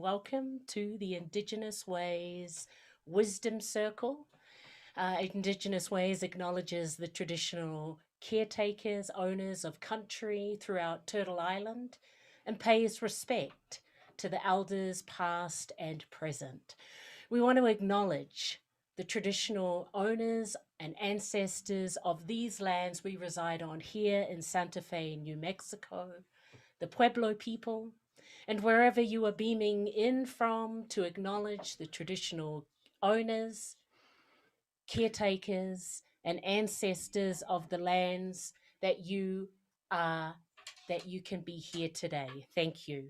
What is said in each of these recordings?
welcome to the Indigenous Ways Wisdom Circle. Indigenous Ways acknowledges the traditional caretakers, owners of country throughout Turtle Island, and pays respect to the elders past and present. We want to acknowledge the traditional owners and ancestors of these lands we reside on here in Santa Fe, New Mexico, the Pueblo people, and wherever you are beaming in from to acknowledge the traditional owners, caretakers, and ancestors of the lands that you are, that you can be here today. Thank you.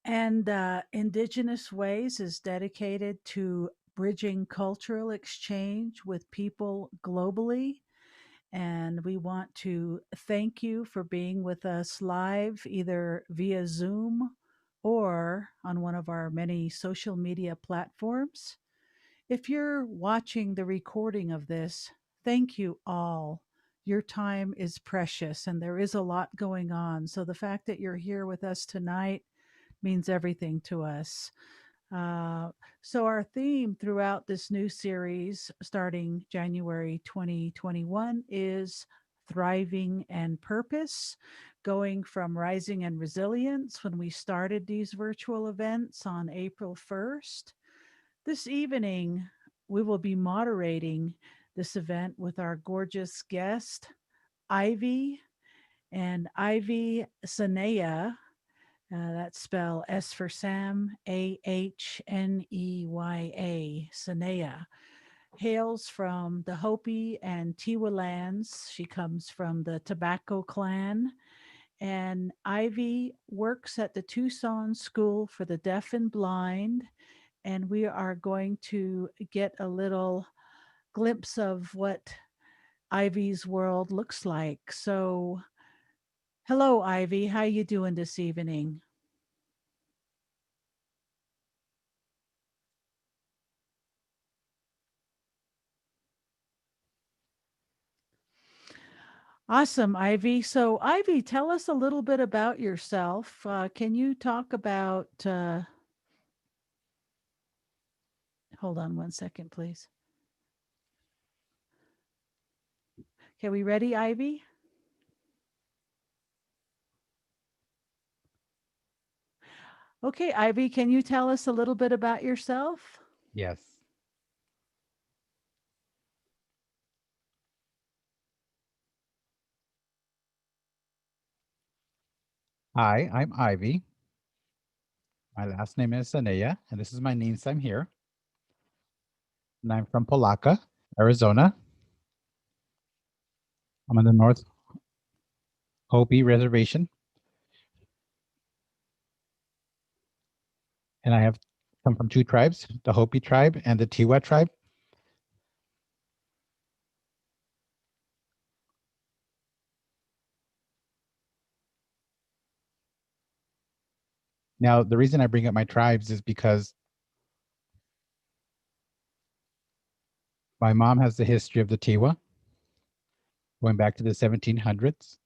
And Indigenous Ways is dedicated to bridging cultural exchange with people globally. And we want to thank you for being with us live, either via Zoom or on one of our many social media platforms. If you're watching the recording of this, thank you all. Your time is precious and there is a lot going on. So the fact that you're here with us tonight means everything to us. Uh, so, our theme throughout this new series, starting January 2021, is thriving and purpose, going from rising and resilience when we started these virtual events on April 1st. This evening, we will be moderating this event with our gorgeous guest, Ivy, and Ivy Sanea, that's spelled S for Sam, Ahneya, Sanea. Hails from the Hopi and Tiwa lands. She comes from the Tobacco clan. And Ivy works at the Tucson School for the Deaf and Blind. And we are going to get a little glimpse of what Ivy's world looks like. So, hello, Ivy. How you doing this evening? Awesome, Ivy. So, Ivy, tell us a little bit about yourself. Can you talk about, hold on one second, please. Okay, we ready, Ivy? Okay, Ivy, can you tell us a little bit about yourself? Yes. Hi, I'm Ivy. My last name is Sanea, and this is my name I'm here. And I'm from Polaca, Arizona. I'm on the North Hopi Reservation. And I have come from two tribes, the Hopi tribe and the Tiwa tribe. Now, the reason I bring up my tribes is because my mom has the history of the Tiwa going back to the 1700s.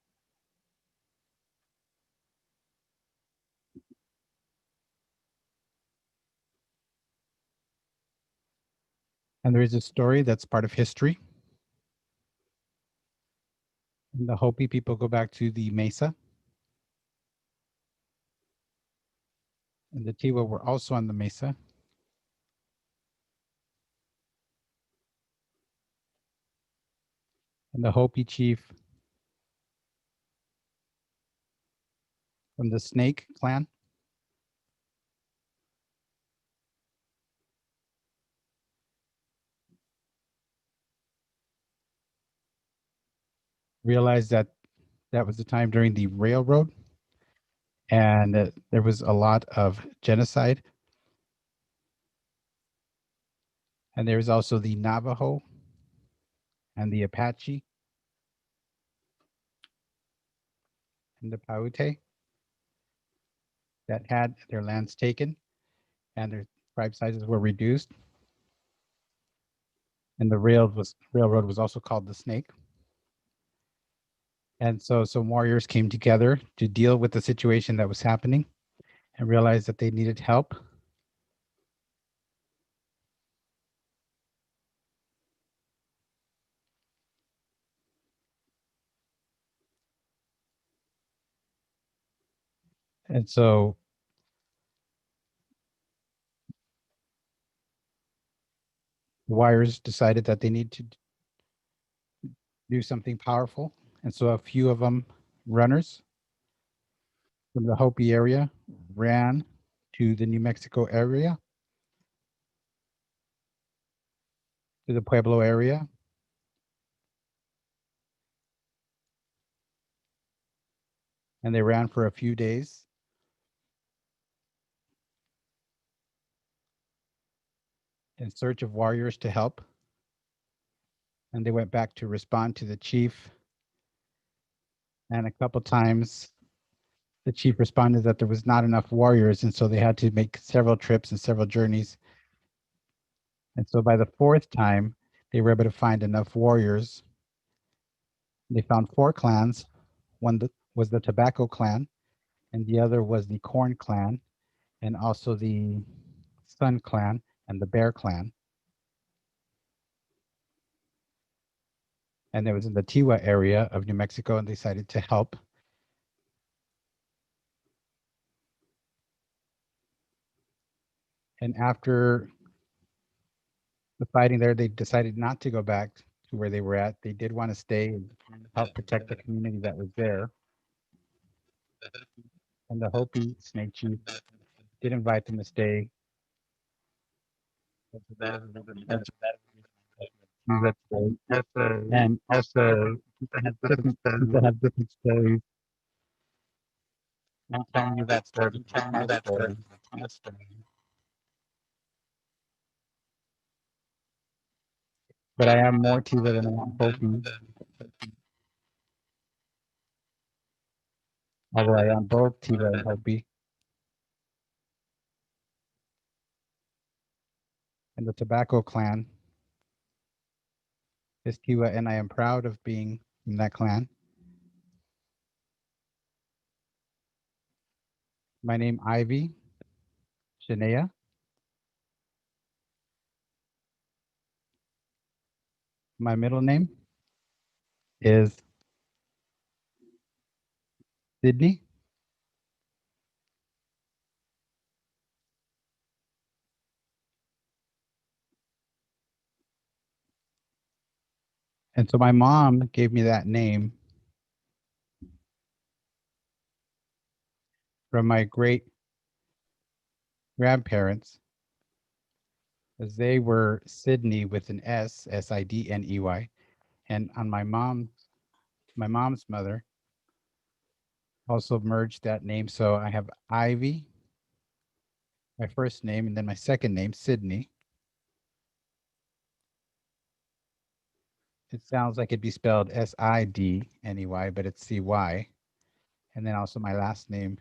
And there is a story that's part of history. And the Hopi people go back to the Mesa. And the Tiwa were also on the Mesa. And the Hopi chief from the Snake clan realized that that was the time during the railroad and there was a lot of genocide. And there was also the Navajo and the Apache and the Paiute that had their lands taken and their tribe sizes were reduced. And the railroad was also called the Snake. And so some warriors came together to deal with the situation that was happening. and realized that they needed help. And so the Warriors decided that they need to do something powerful. And so a few of them runners from the Hopi area ran to the New Mexico area, to the Pueblo area. And they ran for a few days. In search of warriors to help. And they went back to respond to the chief. And a couple times the chief responded that there was not enough warriors. And so they had to make several trips and several journeys. And so by the fourth time, they were able to find enough warriors. They found 4 clans. One was the Tobacco clan, and the other was the Corn clan, and also the Sun clan and the Bear clan. And it was in the Tiwa area of New Mexico, and they decided to help. And after the fighting there, they decided not to go back to where they were at. They did want to stay and help protect the community that was there. And the Hopi snake chief did invite them to stay. And also, people have different stories. I'm telling you that story. Telling you that story. But I am more Tiva than I am Hopi. Although I am both Tiva and Hopi. And the Tobacco clan is Tiva, and I am proud of being in that clan. My name Ivy Shania. My middle name is Sydney. And so my mom gave me that name from my great grandparents, as they were Sydney with an S, Sidney. And on my mom's mother also merged that name. So I have Ivy, my first name, and then my second name, Sydney. It sounds like it'd be spelled Sidney, but it's CY. And then also my last name,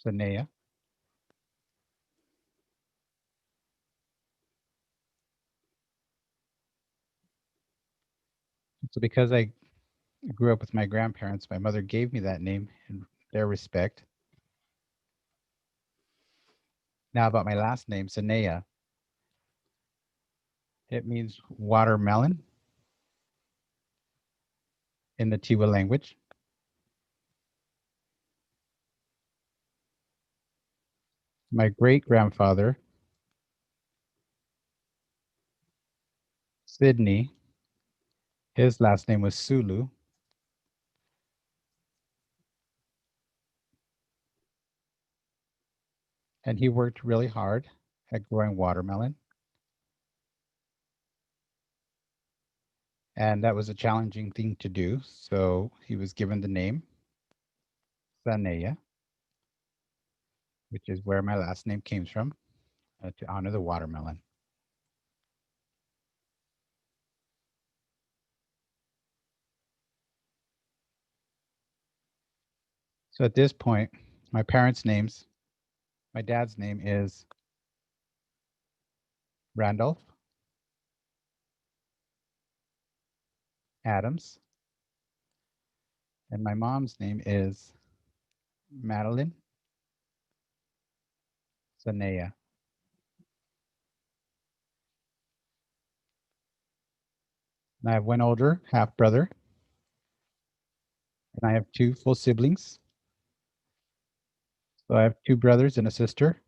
Sanea. So because I grew up with my grandparents, my mother gave me that name in their respect. Now about my last name, Sanea. It means watermelon in the Tiwa language. My great grandfather, Sydney, his last name was Sulu. And he worked really hard at growing watermelon. And that was a challenging thing to do. So he was given the name Sanea, which is where my last name came from, to honor the watermelon. So at this point, my parents' names, my dad's name is Randolph Adams, and my mom's name is Madeline, Sanea. And I have one older half brother, and I have two full siblings. So I have two brothers and a sister.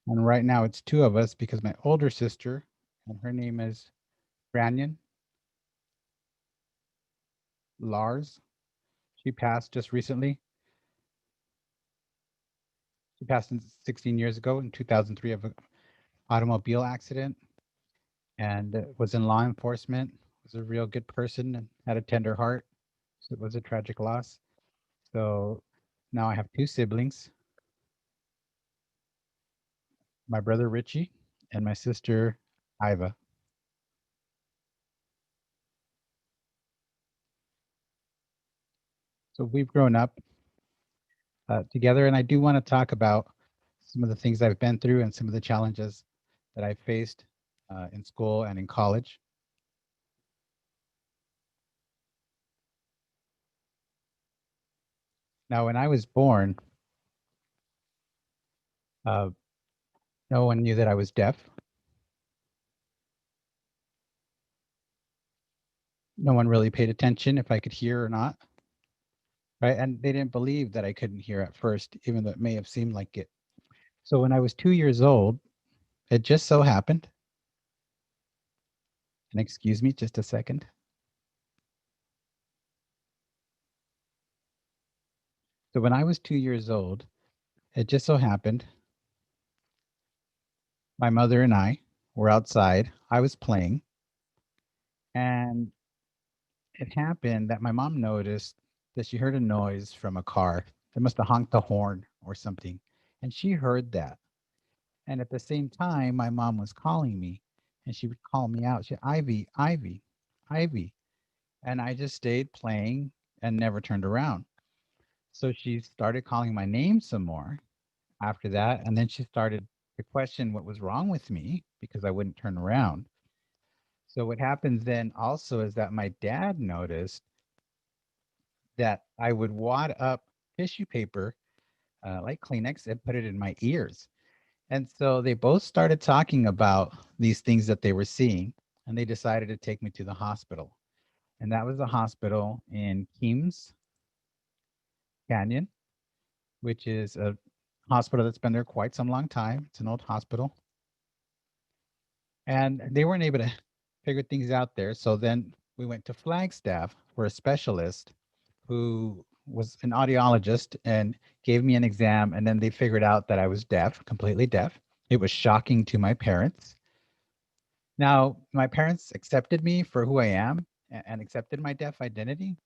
And right now it's two of us because my older sister, and her name is Branyan Lars. She passed just recently. She passed 16 years ago in 2003 of an automobile accident, and was in law enforcement, was a real good person and had a tender heart. So it was a tragic loss. So now I have two siblings, my brother Richie and my sister Iva. So we've grown up together, and I do want to talk about some of the things I've been through and some of the challenges that I faced in school and in college. Now, when I was born, uh, no one knew that I was deaf. No one really paid attention if I could hear or not, right? And they didn't believe that I couldn't hear at first, even though it may have seemed like it. So when I was 2 years old, it just so happened, and excuse me just a second. So when I was 2 years old, it just so happened my mother and I were outside. I was playing, and it happened that my mom noticed that she heard a noise from a car. They must have honked the horn or something. And she heard that. And at the same time, my mom was calling me, and she would call me out. She, Ivy, Ivy, Ivy. And I just stayed playing and never turned around. So she started calling my name some more after that. And then she started to question what was wrong with me because I wouldn't turn around. So what happens then also is that my dad noticed that I would wad up tissue paper, like Kleenex, and put it in my ears. And so they both started talking about these things that they were seeing, and they decided to take me to the hospital. And that was a hospital in Keams Canyon, which is a hospital that's been there quite some long time. It's an old hospital. And they weren't able to figure things out there. So then we went to Flagstaff for a specialist who was an audiologist and gave me an exam. And then they figured out that I was deaf, completely deaf. It was shocking to my parents. Now, my parents accepted me for who I am and accepted my deaf identity.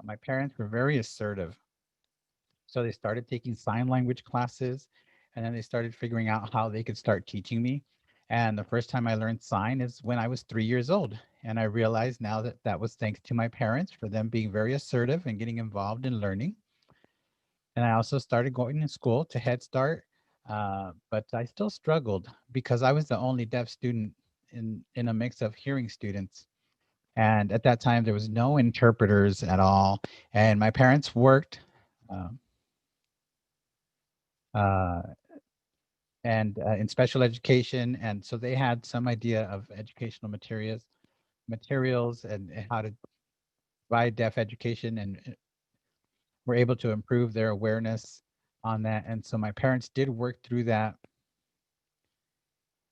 My parents were very assertive. So they started taking sign language classes, and then they started figuring out how they could start teaching me. And the first time I learned sign is when I was 3 years old. And I realized now that that was thanks to my parents for them being very assertive and getting involved in learning. And I also started going to school to Head Start, but I still struggled because I was the only deaf student in a mix of hearing students. And at that time, there was no interpreters at all. And my parents worked um, uh, and in special education, and so they had some idea of educational materials and how to provide deaf education, and were able to improve their awareness on that. And so my parents did work through that.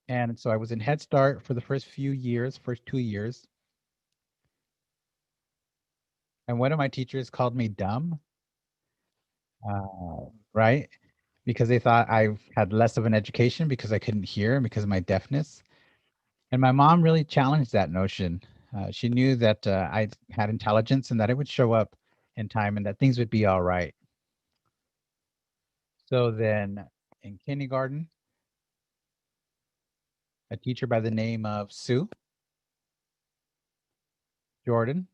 And so I was in Head Start for the first few years, first 2 years. And one of my teachers called me dumb, right? Because they thought I had less of an education because I couldn't hear and because of my deafness. And my mom really challenged that notion. She knew that I had intelligence and that it would show up in time and that things would be all right. So then in kindergarten, a teacher by the name of Sue Jordan,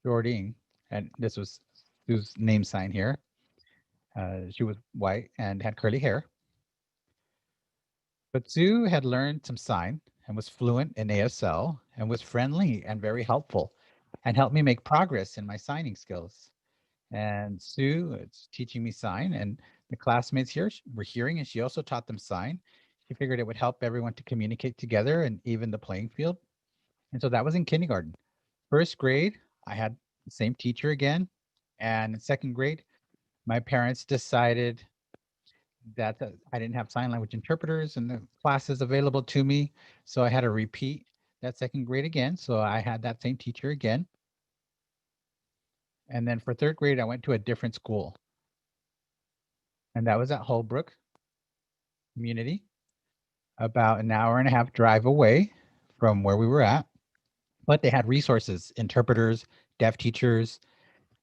Jordine, and this was Sue's name sign here. She was white and had curly hair. But Sue had learned some sign and was fluent in ASL and was friendly and very helpful and helped me make progress in my signing skills. And Sue is teaching me sign, and the classmates here were hearing, and she also taught them sign. She figured it would help everyone to communicate together and even the playing field. And so that was in kindergarten. First grade, I had the same teacher again. And in second grade, my parents decided that I didn't have sign language interpreters and the classes available to me. So I had to repeat that second grade again. So I had that same teacher again. And then for third grade, I went to a different school. And that was at Holbrook Community, about an hour and a half drive away from where we were at. But they had resources, interpreters, deaf teachers,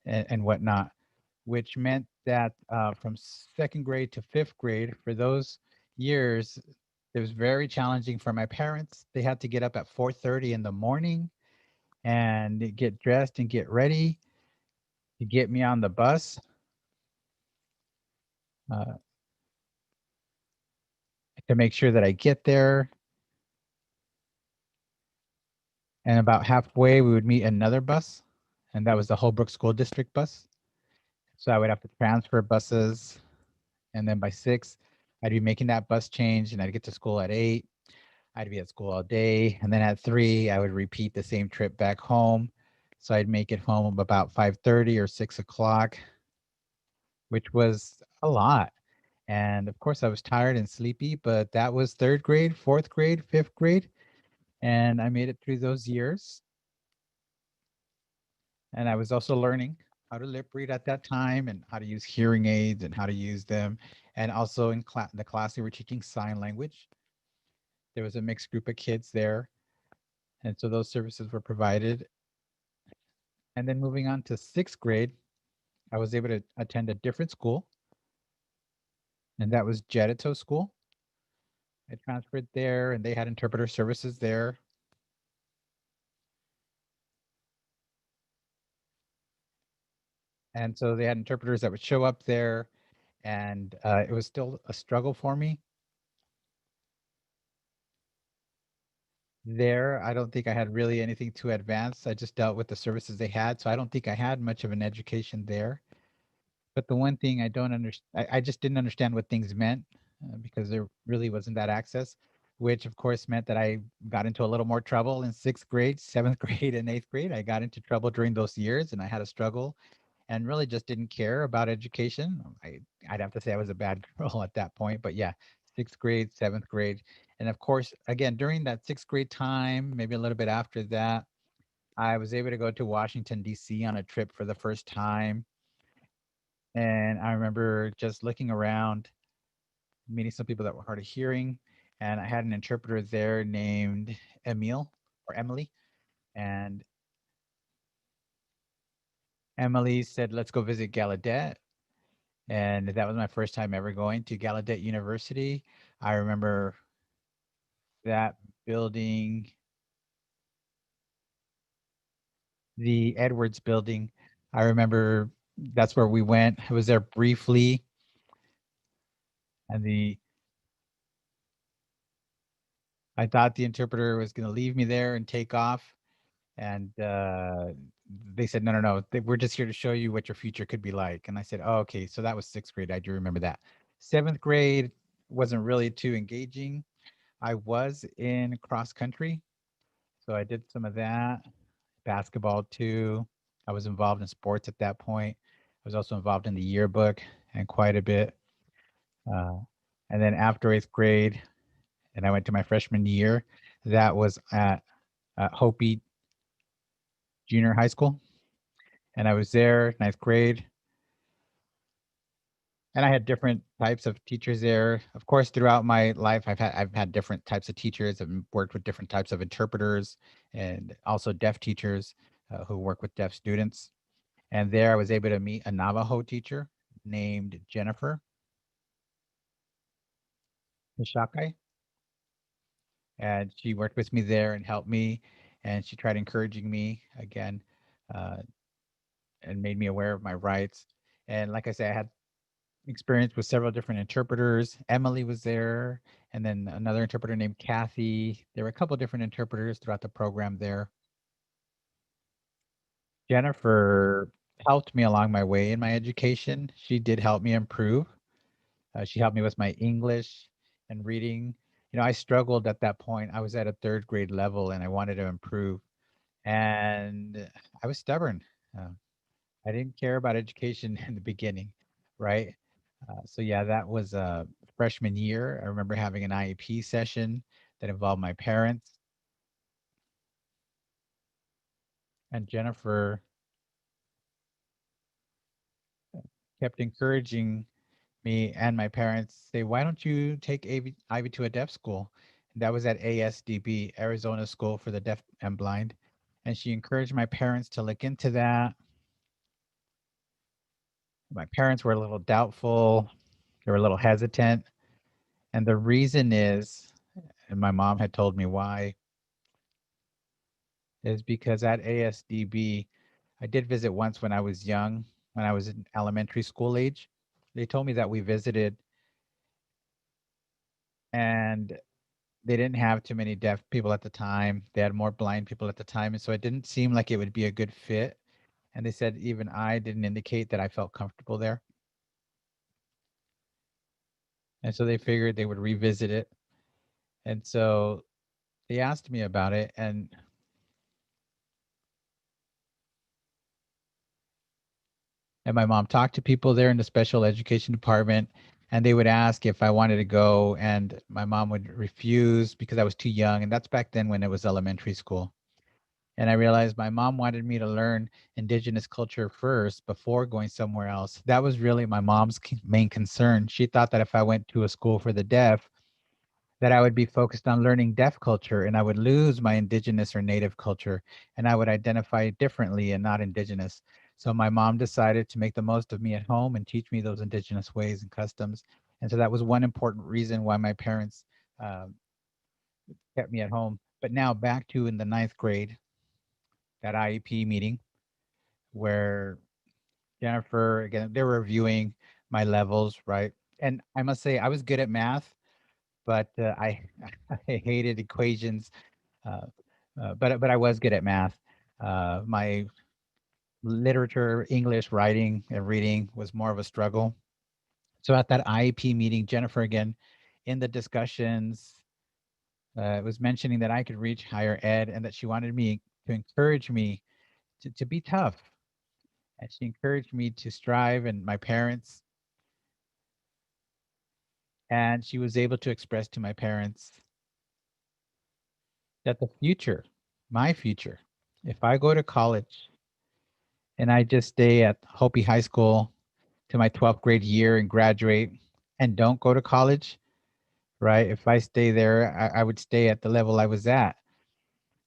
and whatnot, which meant that from second grade to fifth grade, for those years, it was very challenging for my parents. They had to get up at 4:30 in the morning and get dressed and get ready to get me on the bus. Uh, to make sure that I get there. And about halfway, we would meet another bus, and that was the Holbrook School District bus. So I would have to transfer buses, and then by 6, I'd be making that bus change, and I'd get to school at 8. I'd be at school all day, and then at 3, I would repeat the same trip back home. So I'd make it home about 5:30 or 6 o'clock, which was a lot. And of course, I was tired and sleepy, but that was third grade, fourth grade, fifth grade, and I made it through those years. And I was also learning how to lip read at that time and how to use hearing aids and how to use them. And also in the class, they were teaching sign language. There was a mixed group of kids there. And so those services were provided. And then moving on to sixth grade, I was able to attend a different school, and that was Jedito School. I transferred there, and they had interpreter services there. And so they had interpreters that would show up there, and it was still a struggle for me. There, I don't think I had really anything too advanced. I just dealt with the services they had, so I don't think I had much of an education there. But the one thing I don't understand, I just didn't understand what things meant because there really wasn't that access, which of course meant that I got into a little more trouble in sixth grade, seventh grade, and eighth grade. I got into trouble during those years, and I had a struggle, and really just didn't care about education. I'd have to say I was a bad girl at that point, but yeah, sixth grade, seventh grade, and of course, again during that sixth grade time, maybe a little bit after that, I was able to go to Washington D.C. on a trip for the first time. And I remember just looking around, meeting some people that were hard of hearing. And I had an interpreter there named Emil or Emily. And Emily said, let's go visit Gallaudet. And that was my first time ever going to Gallaudet University. I remember that building, the Edwards building. I remember that's where we went. I was there briefly. And I thought the interpreter was going to leave me there and take off. And they said, no, no, no, we're just here to show you what your future could be like. And I said, oh, okay. So that was sixth grade. I do remember that. Seventh grade wasn't really too engaging. I was in cross country. So I did some of that, basketball too. I was involved in sports at that point. I was also involved in the yearbook and quite a bit. Uh, and then after eighth grade, and I went to my freshman year, that was at Hopi Junior High School. And I was there, ninth grade. And I had different types of teachers there. Of course, throughout my life, I've had different types of teachers. I've worked with different types of interpreters and also deaf teachers who work with deaf students. And there I was able to meet a Navajo teacher named Jennifer Mishakai. And she worked with me there and helped me. And she tried encouraging me again uh, and made me aware of my rights. And like I said, I had experience with several different interpreters. Emily was there, and then another interpreter named Kathy. There were a couple different interpreters throughout the program there. Jennifer helped me along my way in my education. She did help me improve. She helped me with my English and reading. I struggled at that point. I was at a third grade level and I wanted to improve. And I was stubborn. Uh, I didn't care about education in the beginning, right? So yeah, that was freshman year. I remember having an IEP session that involved my parents. And Jennifer kept encouraging me and my parents, say, why don't you take Ivy to a deaf school? And that was at ASDB, Arizona School for the Deaf and Blind. And she encouraged my parents to look into that. My parents were a little doubtful. They were a little hesitant. And the reason is, and my mom had told me why, is because at ASDB, I did visit once when I was young, when I was in elementary school age. They told me that we visited and they didn't have too many deaf people at the time. They had more blind people at the time. And so it didn't seem like it would be a good fit. And they said even I didn't indicate that I felt comfortable there. And so they figured they would revisit it. And so they asked me about it. And my mom talked to people there in the special education department, and they would ask if I wanted to go, and my mom would refuse because I was too young. And that's back then when it was elementary school. And I realized my mom wanted me to learn indigenous culture first before going somewhere else. That was really my mom's main concern. She thought that if I went to a school for the deaf, that I would be focused on learning deaf culture and I would lose my indigenous or native culture and I would identify differently and not indigenous. So my mom decided to make the most of me at home and teach me those indigenous ways and customs. And so that was one important reason why my parents um, kept me at home. But now back to in the ninth grade, that IEP meeting where Jennifer, again, they were reviewing my levels, right? And I must say, I was good at math, but I hated equations. Uh, but I was good at math. My literature, English, writing, and reading was more of a struggle. So at that IEP meeting, Jennifer, again, in the discussions, was mentioning that I could reach higher ed and that she wanted me to encourage me to be tough. And she encouraged me to strive and my parents. And she was able to express to my parents that the future, my future, if I go to college and I just stay at Hopi High School to my 12th grade year and graduate and don't go to college, right? If I stay there, I would stay at the level I was at.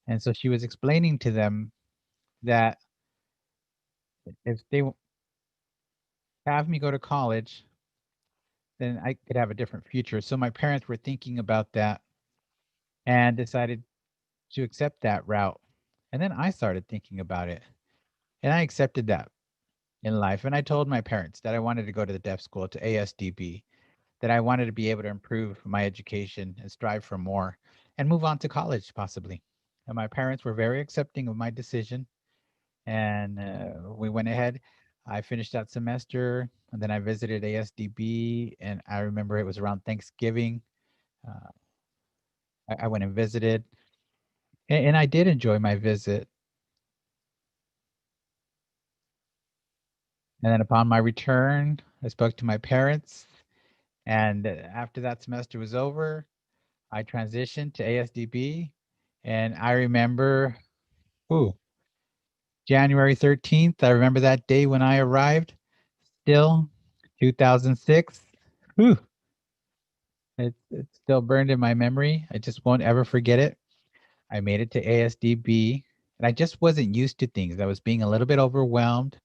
And so she was explaining to them that if they have me go to college, then I could have a different future. So my parents were thinking about that and decided to accept that route. And then I started thinking about it and I accepted that in life. And I told my parents that I wanted to go to the deaf school, to ASDB, that I wanted to be able to improve my education and strive for more and move on to college possibly. And my parents were very accepting of my decision. And we went ahead. I finished that semester and then I visited ASDB. And I remember it was around Thanksgiving. Uh, I went and visited. And I did enjoy my visit. And then upon my return, I spoke to my parents. And after that semester was over, I transitioned to ASDB. And I remember, ooh, January 13th. I remember that day when I arrived, still 2006. Whew, it's still burned in my memory. I just won't ever forget it. I made it to ASDB and I just wasn't used to things. I was being a little bit overwhelmed,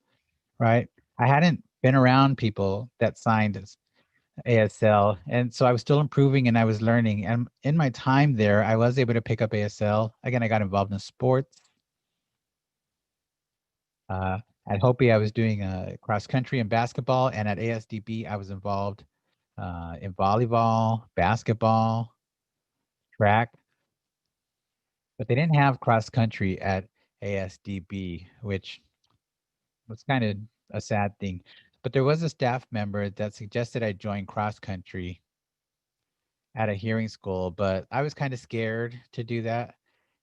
right? I hadn't been around people that signed ASL. And so I was still improving and I was learning. And in my time there, I was able to pick up ASL. Again, I got involved in sports. At Hopi, I was doing cross country and basketball. And at ASDB, I was involved in volleyball, basketball, track, but they didn't have cross country at ASDB, which was kind of a sad thing. But there was a staff member that suggested I join cross country at a hearing school, but I was kind of scared to do that.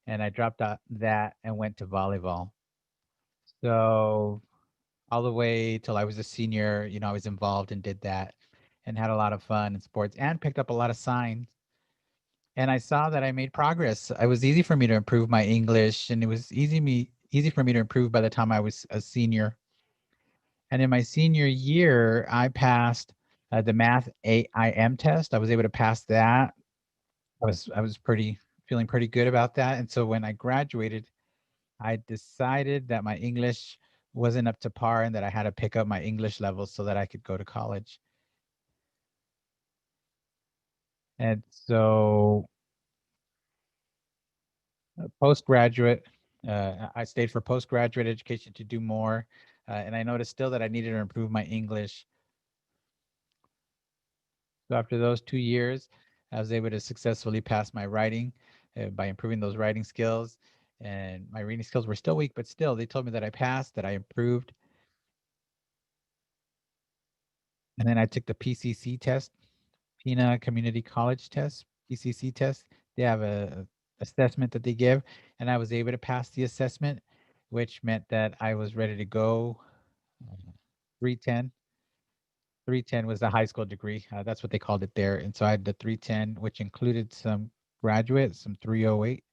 And I dropped out that and went to volleyball. So all the way till I was a senior, I was involved and did that and had a lot of fun in sports and picked up a lot of signs. And I saw that I made progress. It was easy for me to improve my English, and it was easy for me to improve by the time I was a senior. And in my senior year, I passed the math AIM test. I was able to pass that. I was feeling pretty good about that. And so when I graduated, I decided that my English wasn't up to par and that I had to pick up my English level so that I could go to college. And so postgraduate, I stayed for postgraduate education to do more. And I noticed still that I needed to improve my English. So after those 2 years, I was able to successfully pass my writing by improving those writing skills. And my reading skills were still weak, but still, they told me that I passed, that I improved. And then I took the PCC test, Pina Community College test, PCC test. They have a assessment that they give, and I was able to pass the assessment, which meant that I was ready to go. 310. 310 was the high school degree. That's what they called it there. And so I had the 310, which included some graduate, some 308.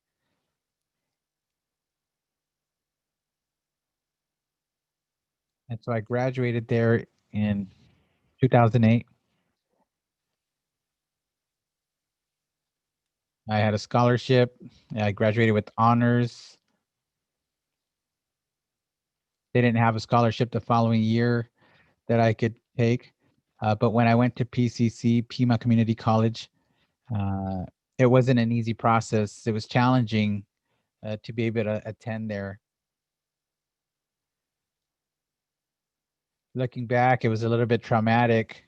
And so I graduated there in 2008. I had a scholarship. I graduated with honors. They didn't have a scholarship the following year that I could take. But when I went to PCC, Pima Community College, uh, it wasn't an easy process. It was challenging to be able to attend there. Looking back, it was a little bit traumatic.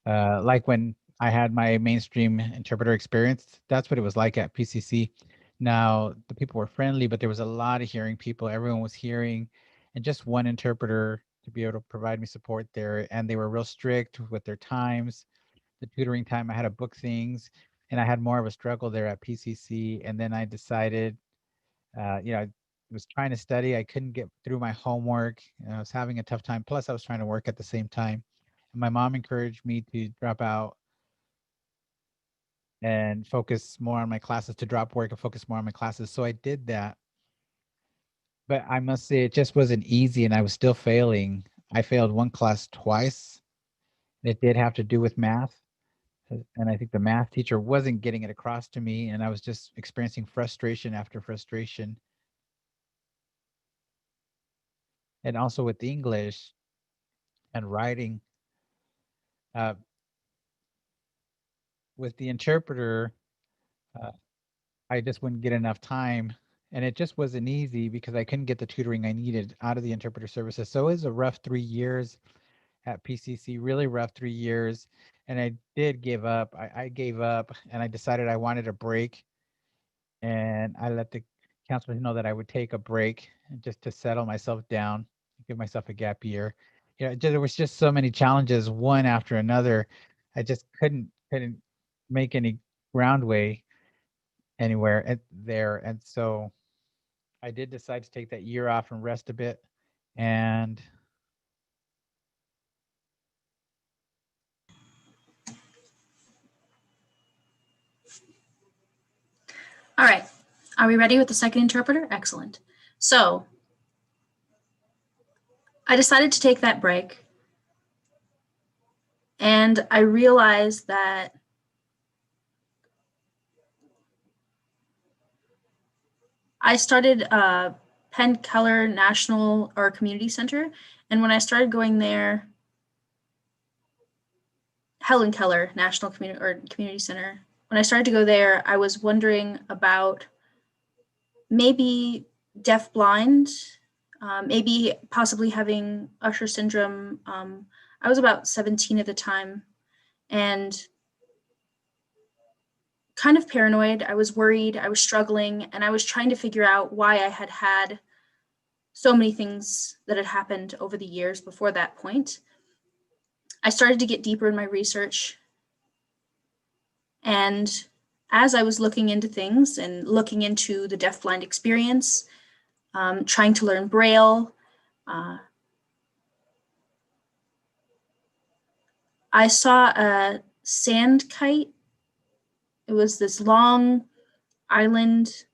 Like when I had my mainstream interpreter experience, that's what it was like at PCC. Now, the people were friendly, but there was a lot of hearing people. Everyone was hearing, and just one interpreter to be able to provide me support there. And they were real strict with their times. The tutoring time, I had to book things, and I had more of a struggle there at PCC. And then I decided, I was trying to study. I couldn't get through my homework. I was having a tough time. Plus, I was trying to work at the same time. And my mom encouraged me to drop out and focus more on my classes, to drop work and focus more on my classes. So I did that. But I must say, it just wasn't easy, and I was still failing. I failed one class twice. It did have to do with math. And I think the math teacher wasn't getting it across to me, and I was just experiencing frustration after frustration. And also with English and writing, uh, with the interpreter, uh, I just wouldn't get enough time. And it just wasn't easy because I couldn't get the tutoring I needed out of the interpreter services. So it was a rough 3 years at PCC, really rough 3 years. And I did give up. I gave up, and I decided I wanted a break. And I let the counselors know that I would take a break just to settle myself down, give myself a gap year. There was just so many challenges, one after another. I just couldn't make any groundway anywhere there. And so I did decide to take that year off and rest a bit. And All right. Are we ready with the second interpreter? Excellent. So I decided to take that break, and I realized that I started Penn Keller National or Community Center, and when I started going there, Helen Keller National Community Center, when I started to go there, I was wondering about maybe deaf-blind, maybe possibly having Usher syndrome. I was about 17 at the time, and kind of paranoid. I was worried, I was struggling, and I was trying to figure out why I had had so many things that had happened over the years before that point. I started to get deeper in my research, and as I was looking into things and looking into the deafblind experience, trying to learn Braille, I saw a sand kite. It was this long island.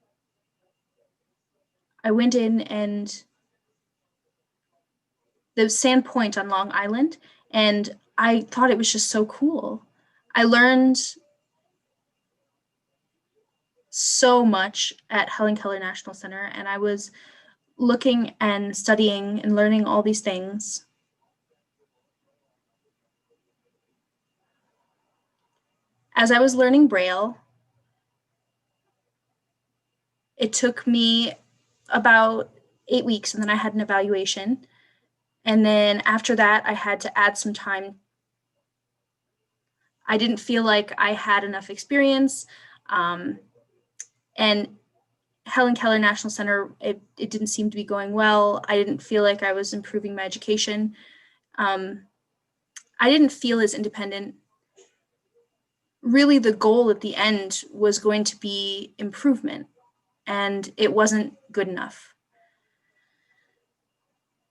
I went in, and the Sand Point on Long Island, and I thought it was just so cool. I learned so much at Helen Keller National Center, and I was looking and studying and learning all these things. As I was learning Braille, it took me about 8 weeks, and then I had an evaluation. And then after that, I had to add some time. I didn't feel like I had enough experience. And Helen Keller National Center, it didn't seem to be going well. I didn't feel like I was improving my education. I didn't feel as independent. Really, the goal at the end was going to be improvement, and it wasn't good enough.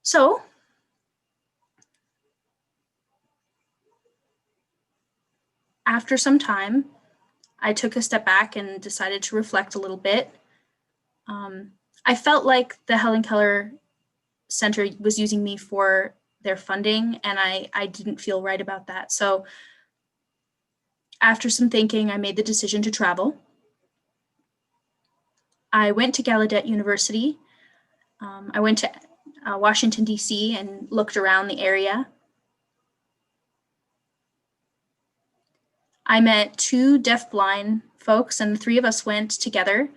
So after some time, I took a step back and decided to reflect a little bit. I felt like the Helen Keller Center was using me for their funding, and I didn't feel right about that. So after some thinking, I made the decision to travel. I went to Gallaudet University. I went to Washington, D.C. and looked around the area. I met 2 deafblind folks, and the 3 of us went together.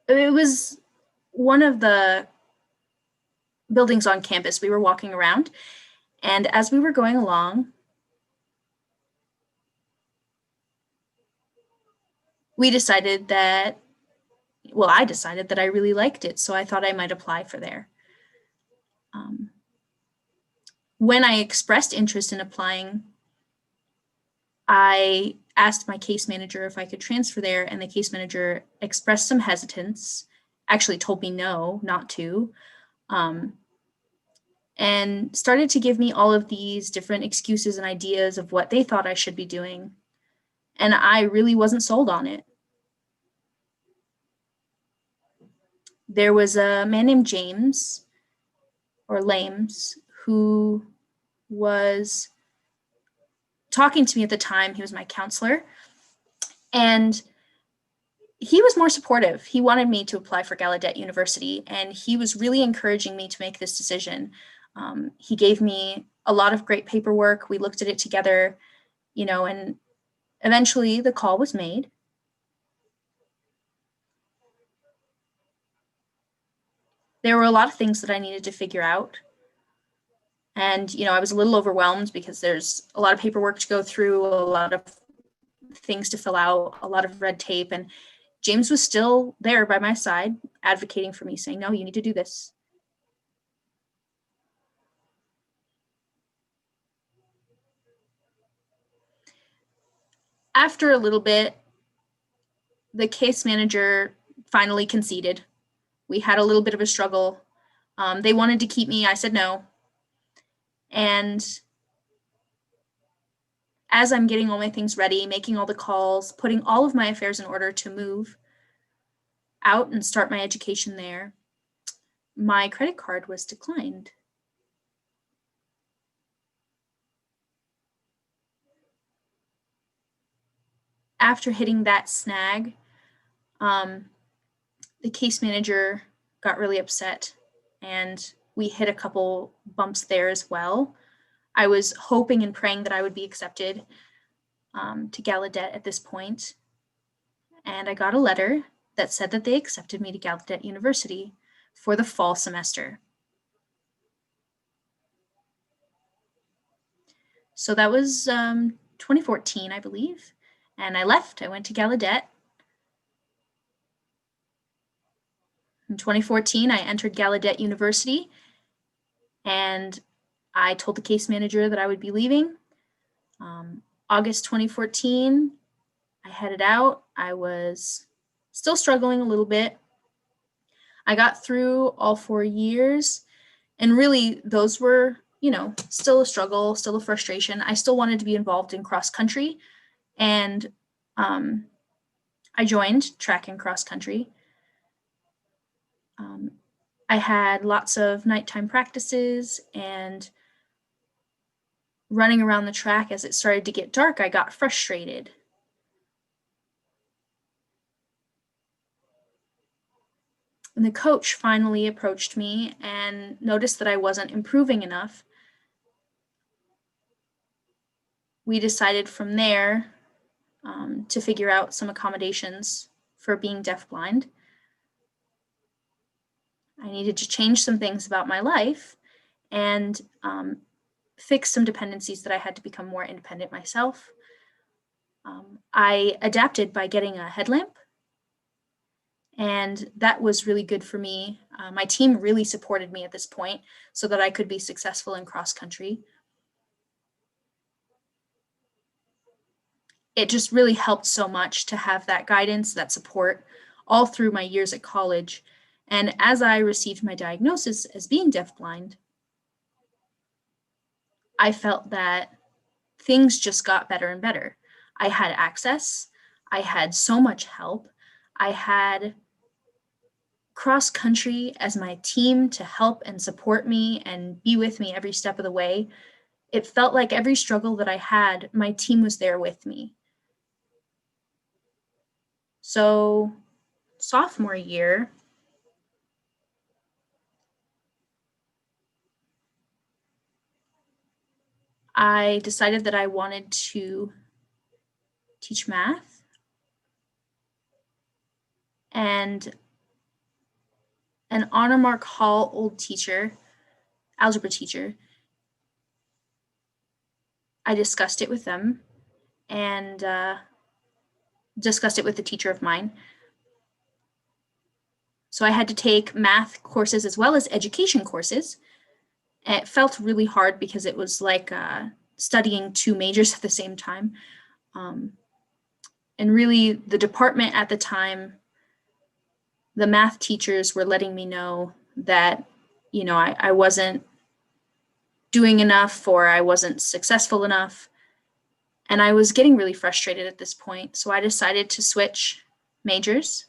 It was one of the buildings on campus. We were walking around, and as we were going along, I decided that I really liked it, so I thought I might apply for there. When I expressed interest in applying, I asked my case manager if I could transfer there, and the case manager expressed some hesitance, actually told me no, not to, and started to give me all of these different excuses and ideas of what they thought I should be doing. And I really wasn't sold on it. There was a man named James, or Lames, who was talking to me at the time. He was my counselor, and he was more supportive. He wanted me to apply for Gallaudet University, and he was really encouraging me to make this decision. He gave me a lot of great paperwork. We looked at it together, and eventually the call was made. There were a lot of things that I needed to figure out. And, I was a little overwhelmed because there's a lot of paperwork to go through, a lot of things to fill out, a lot of red tape. And James was still there by my side, advocating for me, saying, no, you need to do this. After a little bit, the case manager finally conceded. We had a little bit of a struggle. They wanted to keep me. I said no. And as I'm getting all my things ready, making all the calls, putting all of my affairs in order to move out and start my education there, my credit card was declined. After hitting that snag, the case manager got really upset, and we hit a couple bumps there as well. I was hoping and praying that I would be accepted to Gallaudet at this point, and I got a letter that said that they accepted me to Gallaudet University for the fall semester. So that was 2014, I believe. And I left. I went to Gallaudet. In 2014, I entered Gallaudet University, and I told the case manager that I would be leaving. August 2014, I headed out. I was still struggling a little bit. I got through all 4 years, and really those were, still a struggle, still a frustration. I still wanted to be involved in cross country, and I joined track and cross country. I had lots of nighttime practices, and running around the track as it started to get dark, I got frustrated. And the coach finally approached me and noticed that I wasn't improving enough. We decided from there to figure out some accommodations for being deafblind. I needed to change some things about my life and fix some dependencies that I had to become more independent myself. I adapted by getting a headlamp, and that was really good for me. My team really supported me at this point so that I could be successful in cross country. It just really helped so much to have that guidance, that support all through my years at college. And as I received my diagnosis as being deafblind, I felt that things just got better and better. I had access. I had so much help. I had cross country as my team to help and support me and be with me every step of the way. It felt like every struggle that I had, my team was there with me. So, sophomore year, I decided that I wanted to teach math, and an honor mark hall old teacher, algebra teacher, I discussed it with them and discussed it with a teacher of mine. So I had to take math courses as well as education courses. And it felt really hard because it was like studying 2 majors at the same time. And really, the department at the time, the math teachers were letting me know that, I wasn't doing enough or I wasn't successful enough. And I was getting really frustrated at this point. So I decided to switch majors.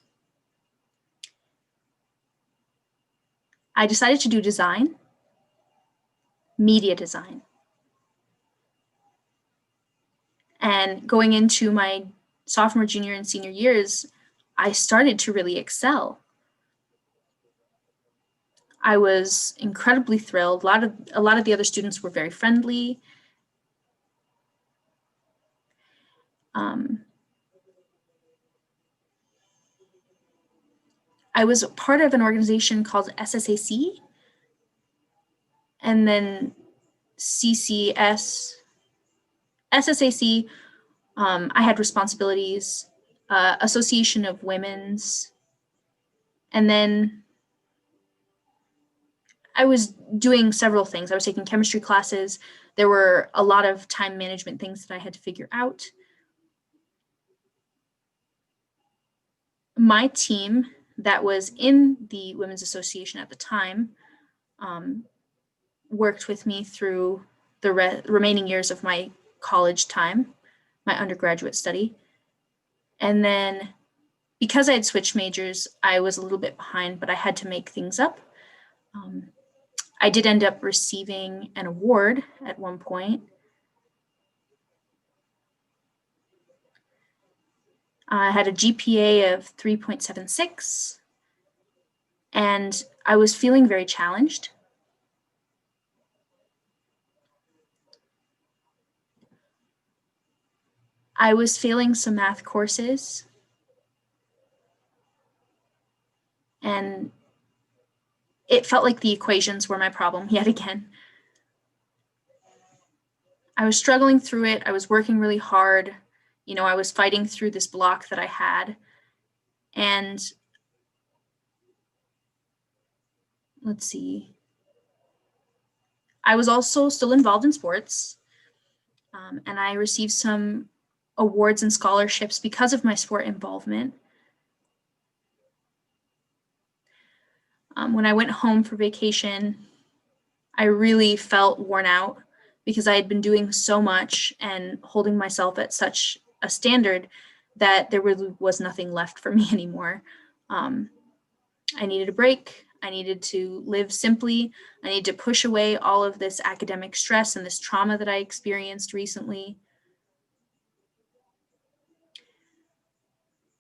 I decided to do design, media design. And going into my sophomore, junior, and senior years, I started to really excel. I was incredibly thrilled. A lot of the other students were very friendly. I was part of an organization called SSAC, and then CCS, SSAC. I had responsibilities, Association of Women's, and then I was doing several things. I was taking chemistry classes. There were a lot of time management things that I had to figure out. My team that was in the Women's Association at the time worked with me through the remaining years of my college time, my undergraduate study. And then because I had switched majors, I was a little bit behind, but I had to make things up. I did end up receiving an award at one point. I had a GPA of 3.76, and I was feeling very challenged. I was failing some math courses, and it felt like the equations were my problem yet again. I was struggling through it. I was working really hard. You know, I was fighting through this block that I had. And let's see, I was also still involved in sports. And I received some awards and scholarships because of my sport involvement. When I went home for vacation, I really felt worn out because I had been doing so much and holding myself at such a standard that there really was nothing left for me anymore. I needed a break. I needed to live simply. I needed to push away all of this academic stress and this trauma that I experienced recently.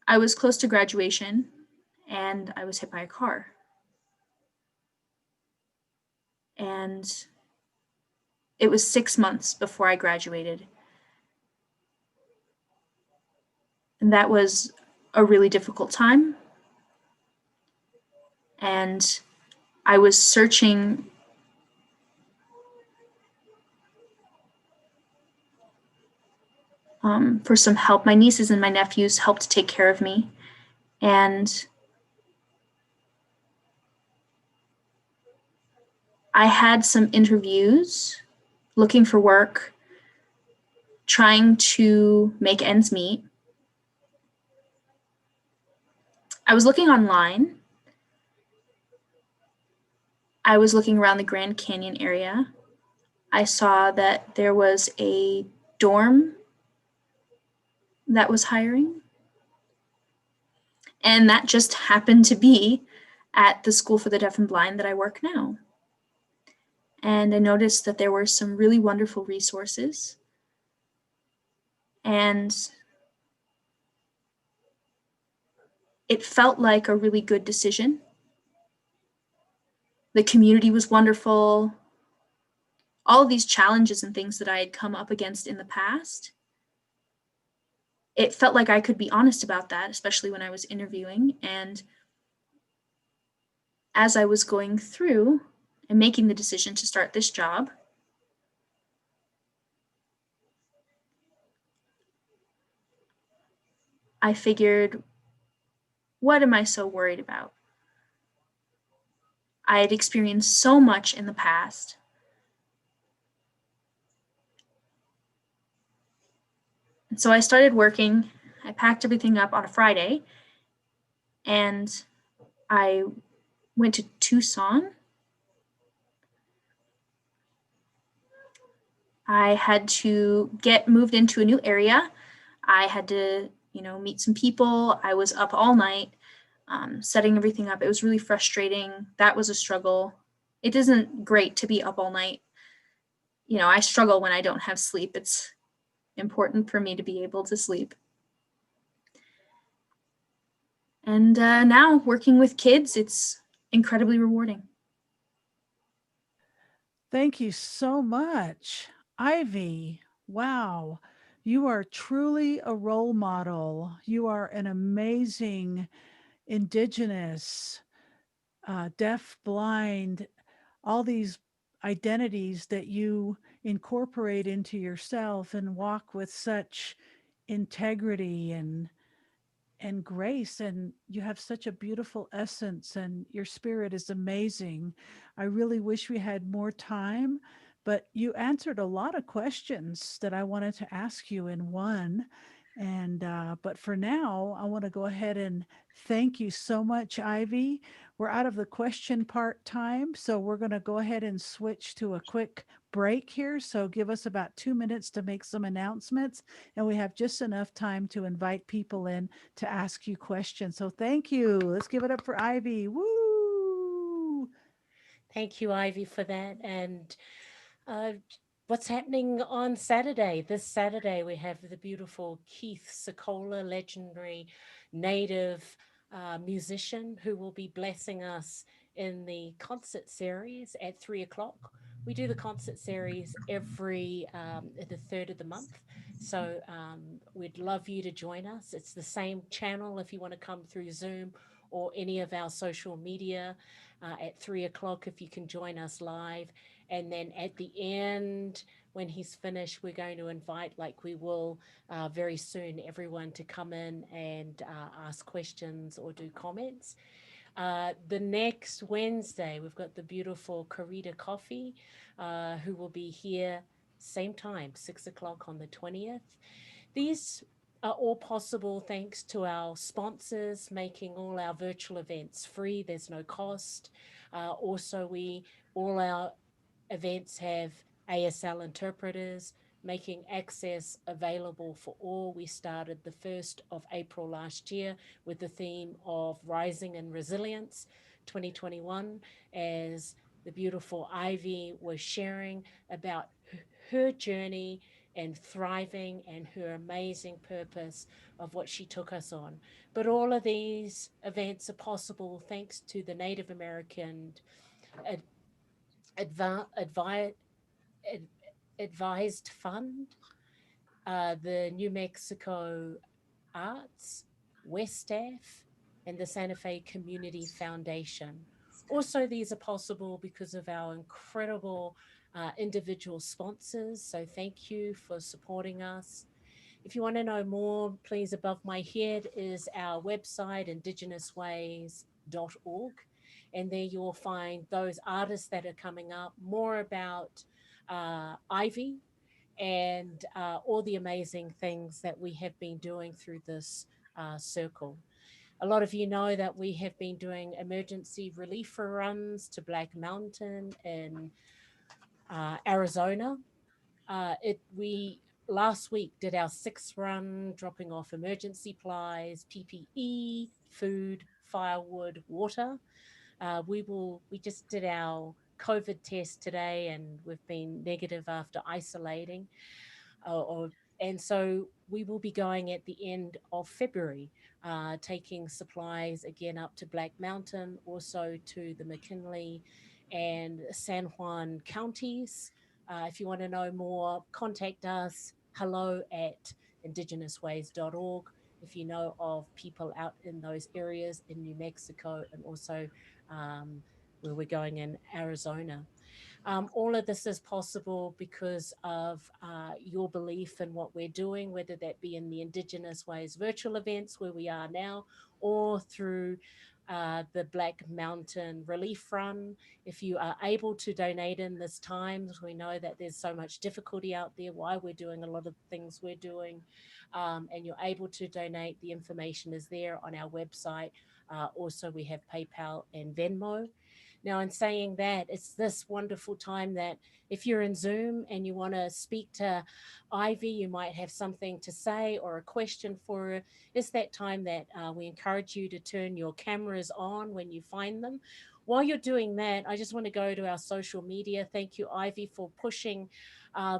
I was close to graduation and I was hit by a car. And it was 6 months before I graduated. And that was a really difficult time. And I was searching for some help. My nieces and my nephews helped take care of me. And I had some interviews looking for work, trying to make ends meet. I was looking online. I was looking around the Grand Canyon area. I saw that there was a dorm that was hiring. And that just happened to be at the School for the Deaf and Blind that I work now. And I noticed that there were some really wonderful resources. And it felt like a really good decision. The community was wonderful. All of these challenges and things that I had come up against in the past, it felt like I could be honest about that, especially when I was interviewing. And as I was going through and making the decision to start this job, I figured, what am I so worried about? I had experienced so much in the past. And so I started working. I packed everything up on a Friday and I went to Tucson. I had to get moved into a new area. I had to, meet some people. I was up all night setting everything up. It was really frustrating. That was a struggle. It isn't great to be up all night. I struggle when I don't have sleep. It's important for me to be able to sleep. And now working with kids, it's incredibly rewarding. Thank you so much, Ivy. Wow. You are truly a role model. You are an amazing Indigenous, deaf, blind, all these identities that you incorporate into yourself and walk with such integrity and grace, and you have such a beautiful essence, and your spirit is amazing. I really wish we had more time, but you answered a lot of questions that I wanted to ask you in one. And but for now, I want to go ahead and thank you so much, Ivy. We're out of the question part time, so we're going to go ahead and switch to a quick break here. So give us about 2 minutes to make some announcements, and we have just enough time to invite people in to ask you questions. So thank you. Let's give it up for Ivy. Woo! Thank you, Ivy, for that. And uh, what's happening on Saturday? This Saturday, we have the beautiful Keith Sokola, legendary native musician, who will be blessing us in the concert series at 3 o'clock. We do the concert series every the third of the month. So we'd love you to join us. It's the same channel if you want to come through Zoom or any of our social media at 3 o'clock if you can join us live. And then at the end, when he's finished, we're going to invite, like we will very soon, everyone to come in and ask questions or do comments. The next Wednesday, we've got the beautiful Carita Coffee, who will be here same time, 6 o'clock on the 20th. These are all possible thanks to our sponsors making all our virtual events free. There's no cost. Also, all our events have ASL interpreters, making access available for all. We started the 1st of April last year with the theme of Rising in Resilience 2021, as the beautiful Ivy was sharing about her journey and thriving and her amazing purpose of what she took us on. But all of these events are possible thanks to the Native American ad- advised Fund, the New Mexico Arts, WestAF, and the Santa Fe Community Foundation. Also, these are possible because of our incredible individual sponsors. So, thank you for supporting us. If you want to know more, please, above my head is our website, IndigenousWays.org. And there you will find those artists that are coming up, more about Ivy and all the amazing things that we have been doing through this circle. A lot of you know that we have been doing emergency relief runs to Black Mountain in Arizona. We last week did our 6th run, dropping off emergency supplies, PPE, food, firewood, water. We just did our COVID test today, and we've been negative after isolating. And so we will be going at the end of February, taking supplies again up to Black Mountain, also to the McKinley and San Juan counties. If you want to know more, contact us. Hello at IndigenousWays.org. If you know of people out in those areas in New Mexico and also where we're going in Arizona. All of this is possible because of your belief in what we're doing, whether that be in the Indigenous Ways virtual events where we are now, or through the Black Mountain Relief Run. If you are able to donate in this time, we know that there's so much difficulty out there, why we're doing a lot of things we're doing, and you're able to donate, the information is there on our website. Also, we have PayPal and Venmo. Now, in saying that, it's this wonderful time that if you're in Zoom and you want to speak to Ivy, you might have something to say or a question for her. It's that time that we encourage you to turn your cameras on when you find them. While you're doing that, I just want to go to our social media. Thank you, Ivy, for pushing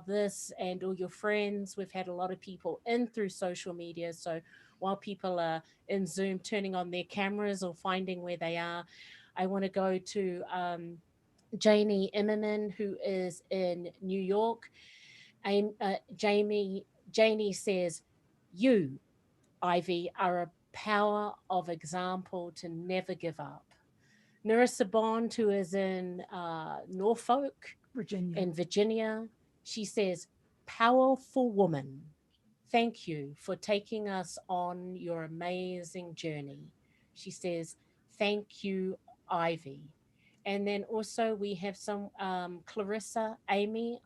this and all your friends. We've had a lot of people in through social media. So while people are in Zoom turning on their cameras or finding where they are, I want to go to Janie Immerman, who is in New York. Janie says, "You, Ivy, are a power of example to never give up." Narissa Bond, who is in Norfolk, Virginia. in Virginia, she says, "Powerful woman. Thank you for taking us on your amazing journey." She says, "Thank you, Ivy." And then also we have some Clarissa Amy,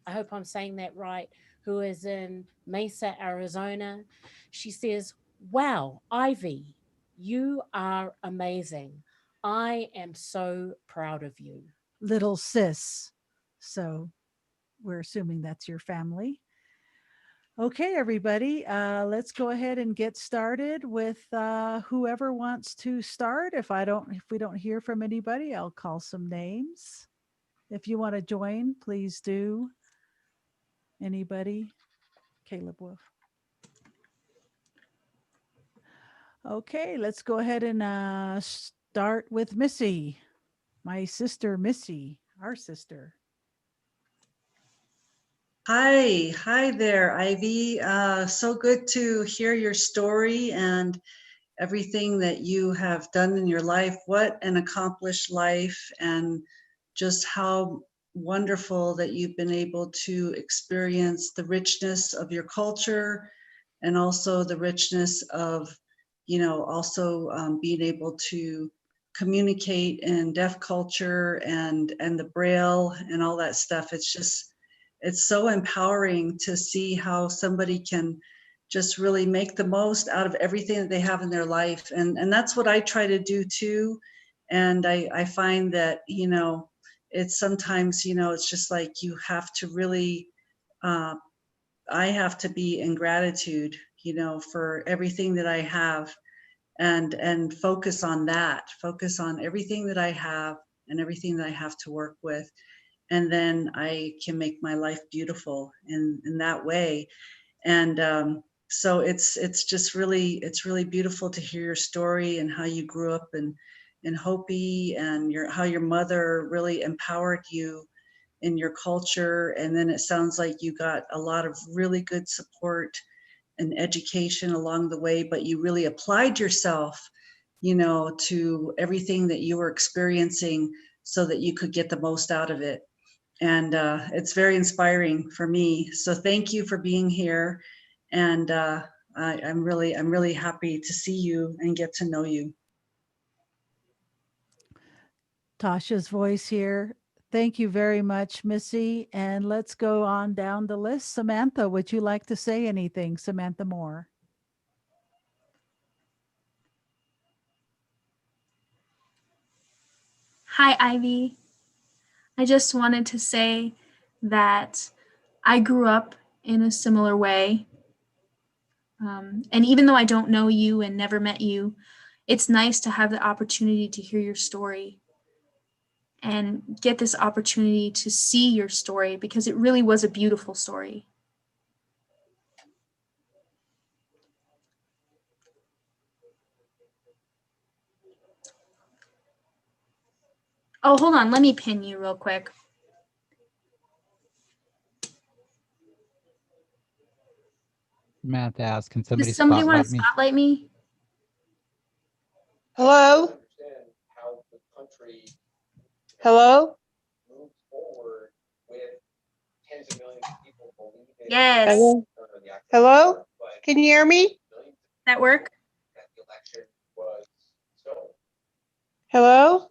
I hope I'm saying that right, who is in Mesa, Arizona. She says, "Wow, Ivy, you are amazing. I am so proud of you." Little sis. So we're assuming that's your family. Okay, everybody, let's go ahead and get started with whoever wants to start. If we don't hear from anybody, I'll call some names. If you want to join, please do. Anybody? Caleb Wolf. Okay, let's go ahead and start with Missy, my sister Missy, our sister. Hi there, Ivy. So good to hear your story and everything that you have done in your life. What an accomplished life, and just how wonderful that you've been able to experience the richness of your culture and also the richness of, also being able to communicate in deaf culture and the Braille and all that stuff. It's so empowering to see how somebody can just really make the most out of everything that they have in their life. And that's what I try to do too. And I find that, it's sometimes, it's just like you have to really, I have to be in gratitude, for everything that I have and focus on that, focus on everything that I have and everything that I have to work with. And then I can make my life beautiful in that way. And so it's really beautiful to hear your story and how you grew up in Hopi and how your mother really empowered you in your culture. And then it sounds like you got a lot of really good support and education along the way, but you really applied yourself, to everything that you were experiencing so that you could get the most out of it. And it's very inspiring for me. So thank you for being here. And I'm really happy to see you and get to know you. Tasha's voice here. Thank you very much, Missy. And let's go on down the list. Samantha, would you like to say anything? Samantha Moore. Hi, Ivy. I just wanted to say that I grew up in a similar way. And even though I don't know you and never met you, it's nice to have the opportunity to hear your story and get this opportunity to see your story because it really was a beautiful story. Oh, hold on. Let me pin you real quick. Samantha asked, can somebody Does somebody want spotlight to me? spotlight me? Hello? Hello? Yes. Hello? Hello? Can you hear me? That work? Hello?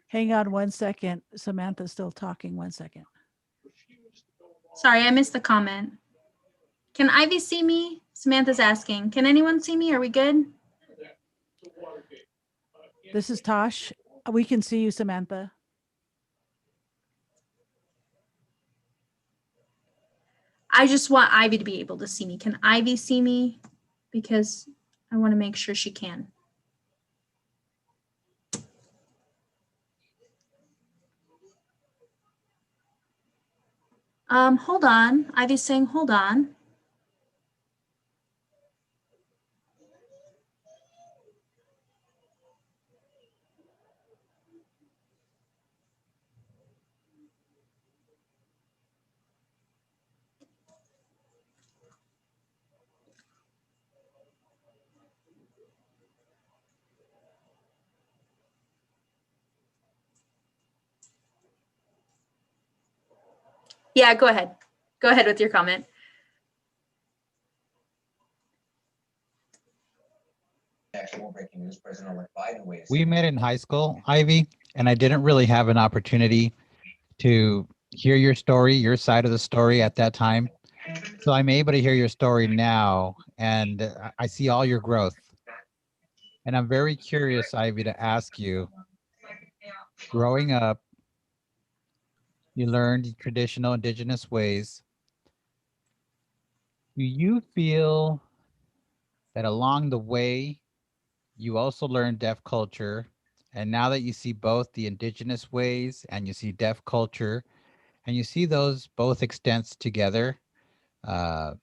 Hang on one second. Samantha's still talking. 1 second. Sorry, I missed the comment. Can Ivy see me? Samantha's asking. Can anyone see me? Are we good? This is Tosh. We can see you, Samantha. I just want Ivy to be able to see me. Can Ivy see me? Because I want to make sure she can. Hold on. Ivy's saying, hold on. Yeah, go ahead. Go ahead with your comment. We met in high school, Ivy, and I didn't really have an opportunity to hear your story, your side of the story at that time. So I'm able to hear your story now, and I see all your growth. And I'm very curious, Ivy, to ask you, growing up, you learned traditional indigenous ways. Do you feel that along the way, you also learned deaf culture? And now that you see both the indigenous ways and you see deaf culture, and you see those both extents together, are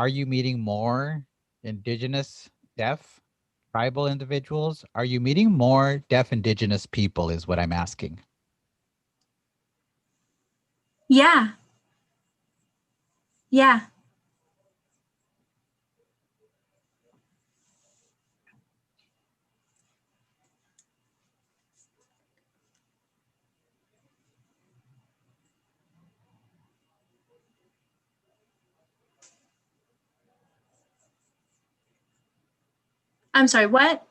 you meeting more indigenous deaf tribal individuals? Are you meeting more deaf indigenous people is what I'm asking. Yeah. Yeah. I'm sorry, what?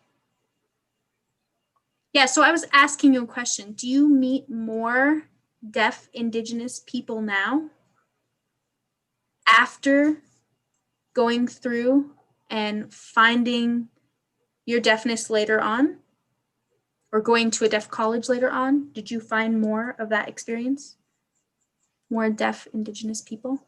Yeah, so I was asking you a question. Do you meet more deaf Indigenous people now after going through and finding your deafness later on, or going to a deaf college later on? Did you find more of that experience? More deaf Indigenous people?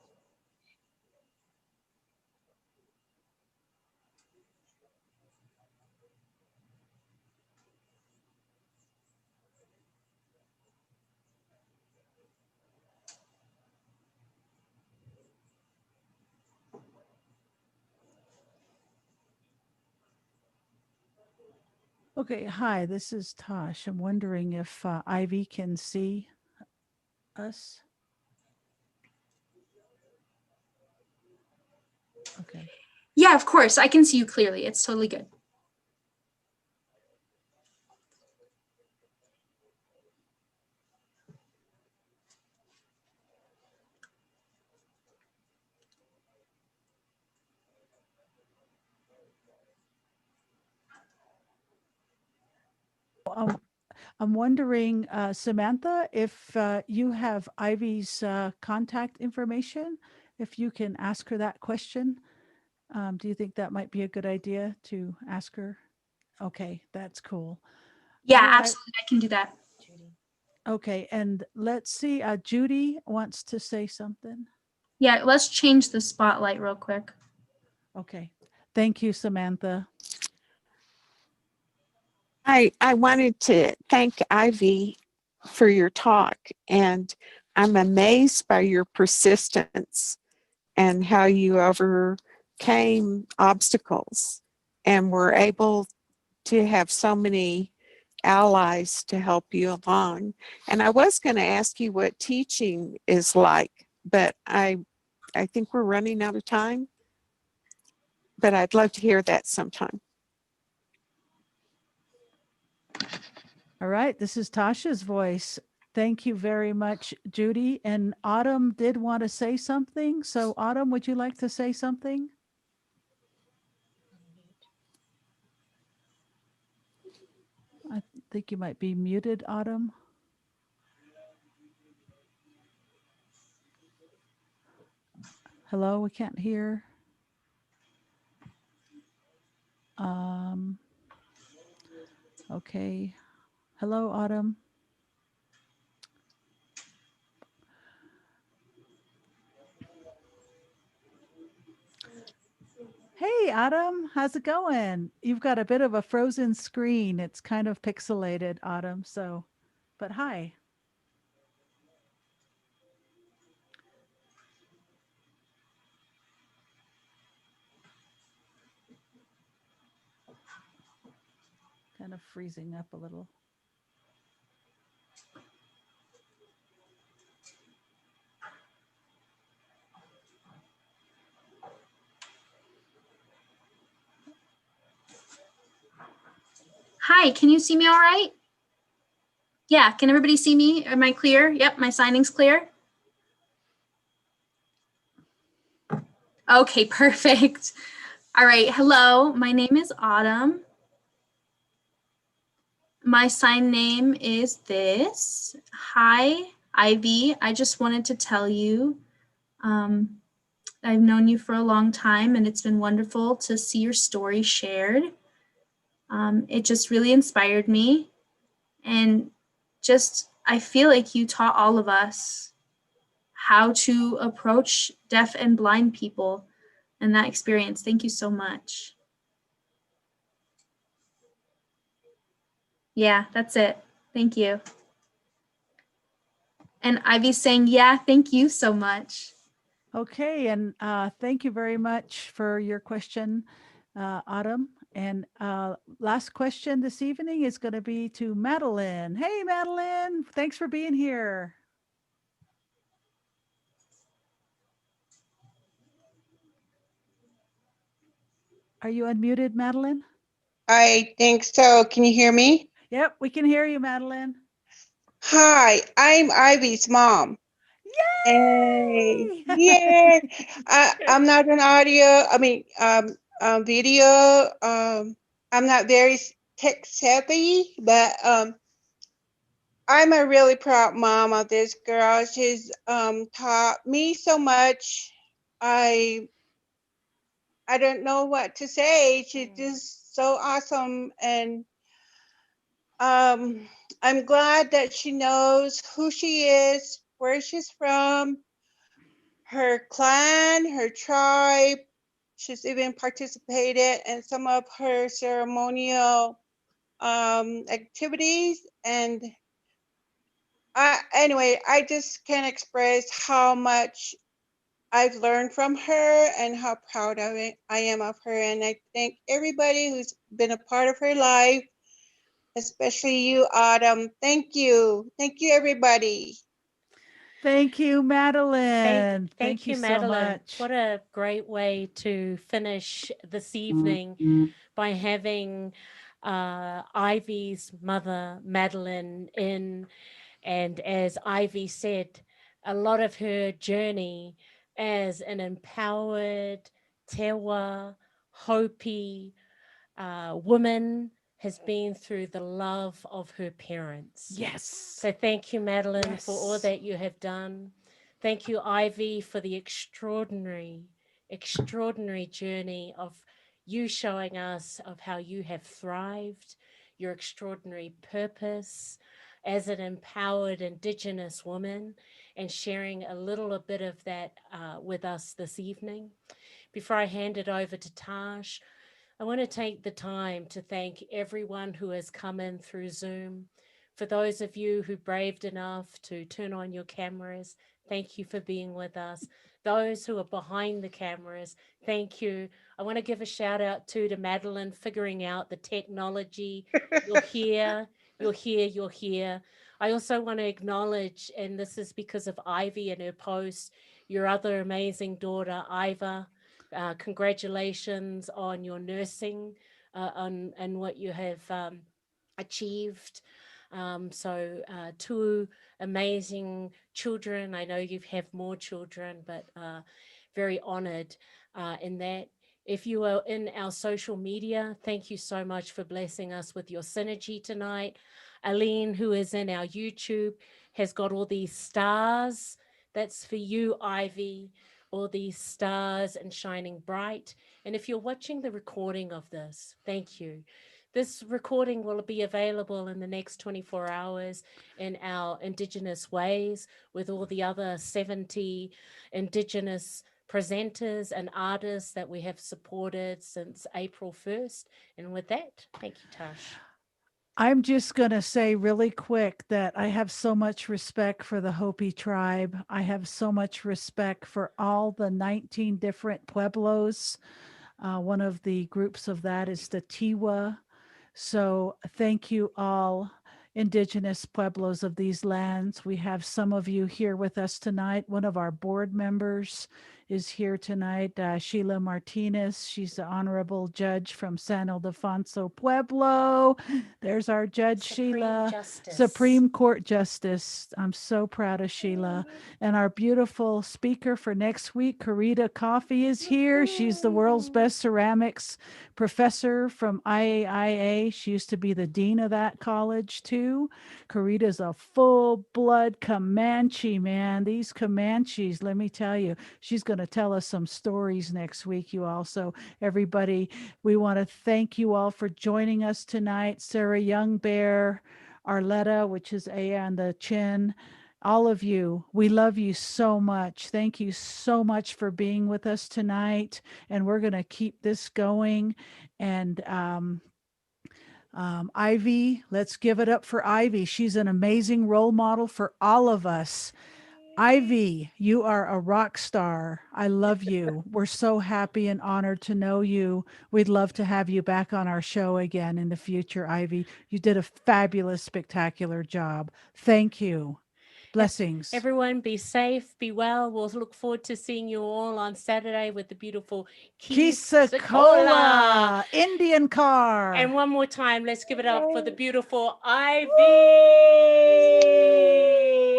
Okay, hi, this is Tosh. I'm wondering if Ivy can see us. Okay. Yeah, of course. I can see you clearly. It's totally good. I'm wondering, Samantha, if you have Ivy's contact information, if you can ask her that question. Do you think that might be a good idea to ask her? Okay, that's cool. Yeah, All right. absolutely. I can do that. Okay, and let's see. Judy wants to say something. Yeah, let's change the spotlight real quick. Okay, thank you, Samantha. I wanted to thank Ivy for your talk, and I'm amazed by your persistence and how you overcame obstacles and were able to have so many allies to help you along. And I was going to ask you what teaching is like, but I think we're running out of time. But I'd love to hear that sometime. All right, this is Tasha's voice. Thank you very much, Judy. And Autumn did want to say something. So, Autumn, would you like to say something? I think you might be muted, Autumn. Hello, we can't hear. Okay. Hello, Autumn. Hey, Autumn, how's it going? You've got a bit of a frozen screen. It's kind of pixelated, Autumn. So, but hi. Kind of freezing up a little. Hi, can you see me all right? Yeah, can everybody see me? Am I clear? Yep, my signing's clear. Okay, perfect. All right, hello, my name is Autumn. My sign name is this. Hi, Ivy. I just wanted to tell you, I've known you for a long time and it's been wonderful to see your story shared. It just really inspired me, and just I feel like you taught all of us how to approach deaf and blind people and that experience. Thank you so much. Yeah, that's it. Thank you. And Ivy's saying, yeah, thank you so much. Okay, and thank you very much for your question, Autumn. And last question this evening is going to be to Madeline. Hey, Madeline, thanks for being here. Are you unmuted, Madeline? I think so. Can you hear me? Yep, we can hear you, Madeline. Hi, I'm Ivy's mom. Hey, Yay! yay! I'm not an audio, video. I'm not very tech savvy, but I'm a really proud mom of this girl. She's taught me so much. I don't know what to say. She's just so awesome, and I'm glad that she knows who she is, where she's from, her clan, her tribe. She's even participated in some of her ceremonial activities. And anyway, I just can't express how much I've learned from her and how proud of it I am of her. And I thank everybody who's been a part of her life, especially you, Autumn. Thank you. Thank you, everybody. Thank you, Madeline. Thank you you, so Madeline. much. What a great way to finish this evening by having Ivy's mother, Madeline, in. And as Ivy said, a lot of her journey as an empowered Tewa, Hopi woman has been through the love of her parents. Yes. So thank you, Madeline, for all Yes. that you have done. Thank you, Ivy, for the extraordinary journey of you showing us of how you have thrived, your extraordinary purpose as an empowered Indigenous woman, and sharing a little bit of that with us this evening. Before I hand it over to Tash, I want to take the time to thank everyone who has come in through Zoom. For those of you who braved enough to turn on your cameras, thank you for being with us. Those who are behind the cameras, thank you. I want to give a shout out to Madeline figuring out the technology. You're here, you're here, you're here. I also want to acknowledge, and this is because of Ivy and her post, your other amazing daughter, Iva. Congratulations on your nursing and what you have achieved. Two amazing children. I know you have more children, but very honored in that. If you are in our social media, thank you so much for blessing us with your synergy tonight. Aline, who is in our YouTube, has got all these stars. That's for you, Ivy, all these stars and shining bright. And if you're watching the recording of this, thank you. This recording will be available in the next 24 hours in our Indigenous Ways with all the other 70 Indigenous presenters and artists that we have supported since April 1st. And with that, thank you, Tash. I'm just going to say really quick that I have so much respect for the Hopi tribe. I have so much respect for all the 19 different pueblos. One of the groups of that is the Tiwa. So thank you all, Indigenous pueblos of these lands. We have some of you here with us tonight. One of our board members is here tonight, Sheila Martinez. She's the honorable judge from San Ildefonso Pueblo. There's our judge, Sheila. Supreme Court Justice. I'm so proud of Sheila. And our beautiful speaker for next week, Karita Coffee, is here. She's the world's best ceramics professor from IAIA. She used to be the dean of that college too. Karita's a full-blood Comanche, man. These Comanches, let me tell you, she's going to tell us some stories next week, you all. So everybody, we want to thank you all for joining us tonight. Sarah Youngbear, Arletta, which is A on the chin, all of you, we love you so much. Thank you so much for being with us tonight. And we're going to keep this going. And Ivy, let's give it up for Ivy. She's an amazing role model for all of us. Ivy, you are a rock star. I love you. We're so happy and honored to know you. We'd love to have you back on our show again in the future, Ivy. You did a fabulous, spectacular job. Thank you. Blessings. Everyone be safe, be well. We'll look forward to seeing you all on Saturday with the beautiful Kisakola Indian car. And one more time, let's give it up for the beautiful Ivy.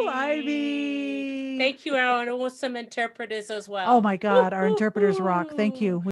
Ivy. Thank you, our awesome interpreters as well. Oh my God, our interpreters rock. Thank you.